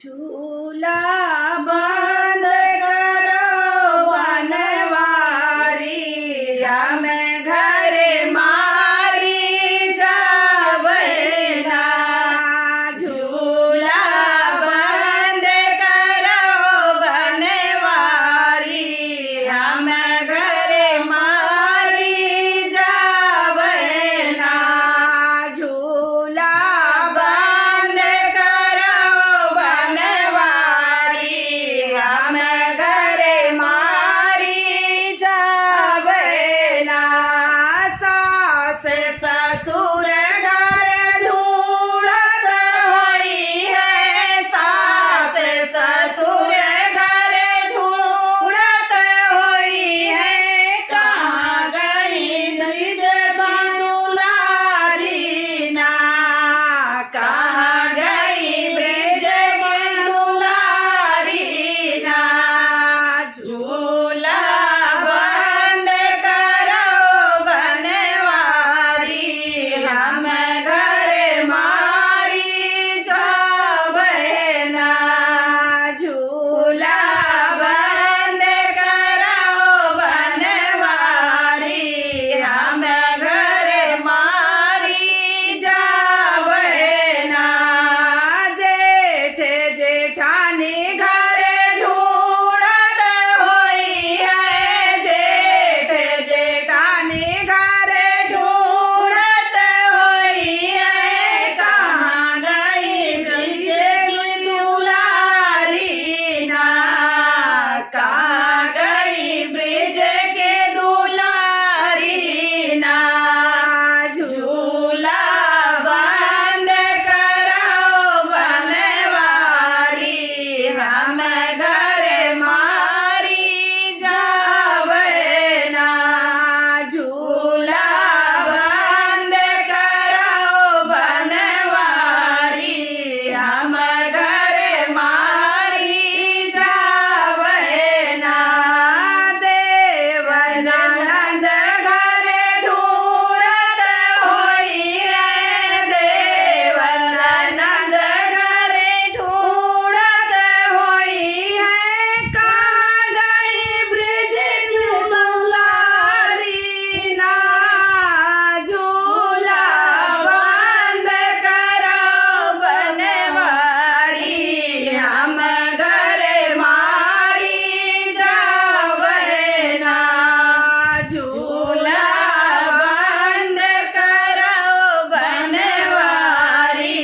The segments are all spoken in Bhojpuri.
झूला बंद करो बनवारी, हमें घर मारी जावना। झूला बंद करो बनवारी, हमें घर मारी जावना। झूला बंद करो बनवारी, हमें घर मारी जावना। सास ससुर घर ढूंढत होई है, सास ससुर घर ढूंढत होई है। कहाँ गई निज दुलारी ना, कहाँ गई ब्रज दुलारी ना। झूला बंद करो बनवारी, हम घर मारी जावना। झूला बंद करो बनवारी, हम घर मारी जावना। जेठ जेठानी घर ढूंढत होई है, जेठ जेठानी घर ढूंढत होई है। कहाँ गई ब्रज दुलारी ना, कहाँ गई ब्रज के दुलारी ना। झूला बंद करो बनवारी, हम घर मारी जावना। झूला बंद करो बनवारी, हम घर मारी जावना। देवानंद घर ढूंढत होई है, देवानंद घर ढूंढत होई है। कहाँ गई ब्रज दुलारी ना। झूला बंद करो बनवारी, हम घर मारी जावना। झूला बंद करो बनवारी,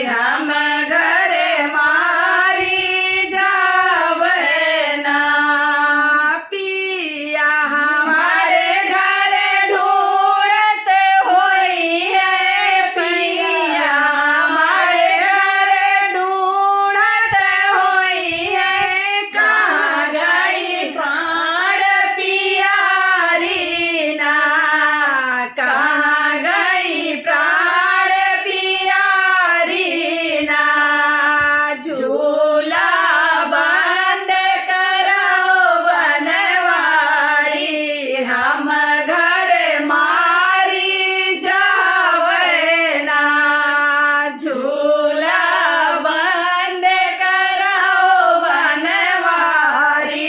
हम घर मारी जावना। पिया हमारे घर ढूंढत होई है, पिया हमारे घर ढूंढत होई है। कहाँ गई प्राण पियारी ना, कहाँ गई प्राण पियारी ना। झूला बंद करो बनवारी, हम घर मारी जावना। झूला बंद करो बनवारी,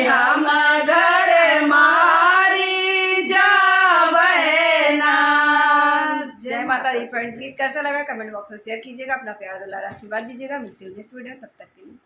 हम घर मारी जावना। जय माता दी फ्रेंड्स। गीत कैसा लगा कमेंट बॉक्स में शेयर कीजिएगा, अपना प्यार दुलार आशीर्वाद दीजिएगा। मिलते हैं नेक्स्ट वीडियो, तब तक के लिए।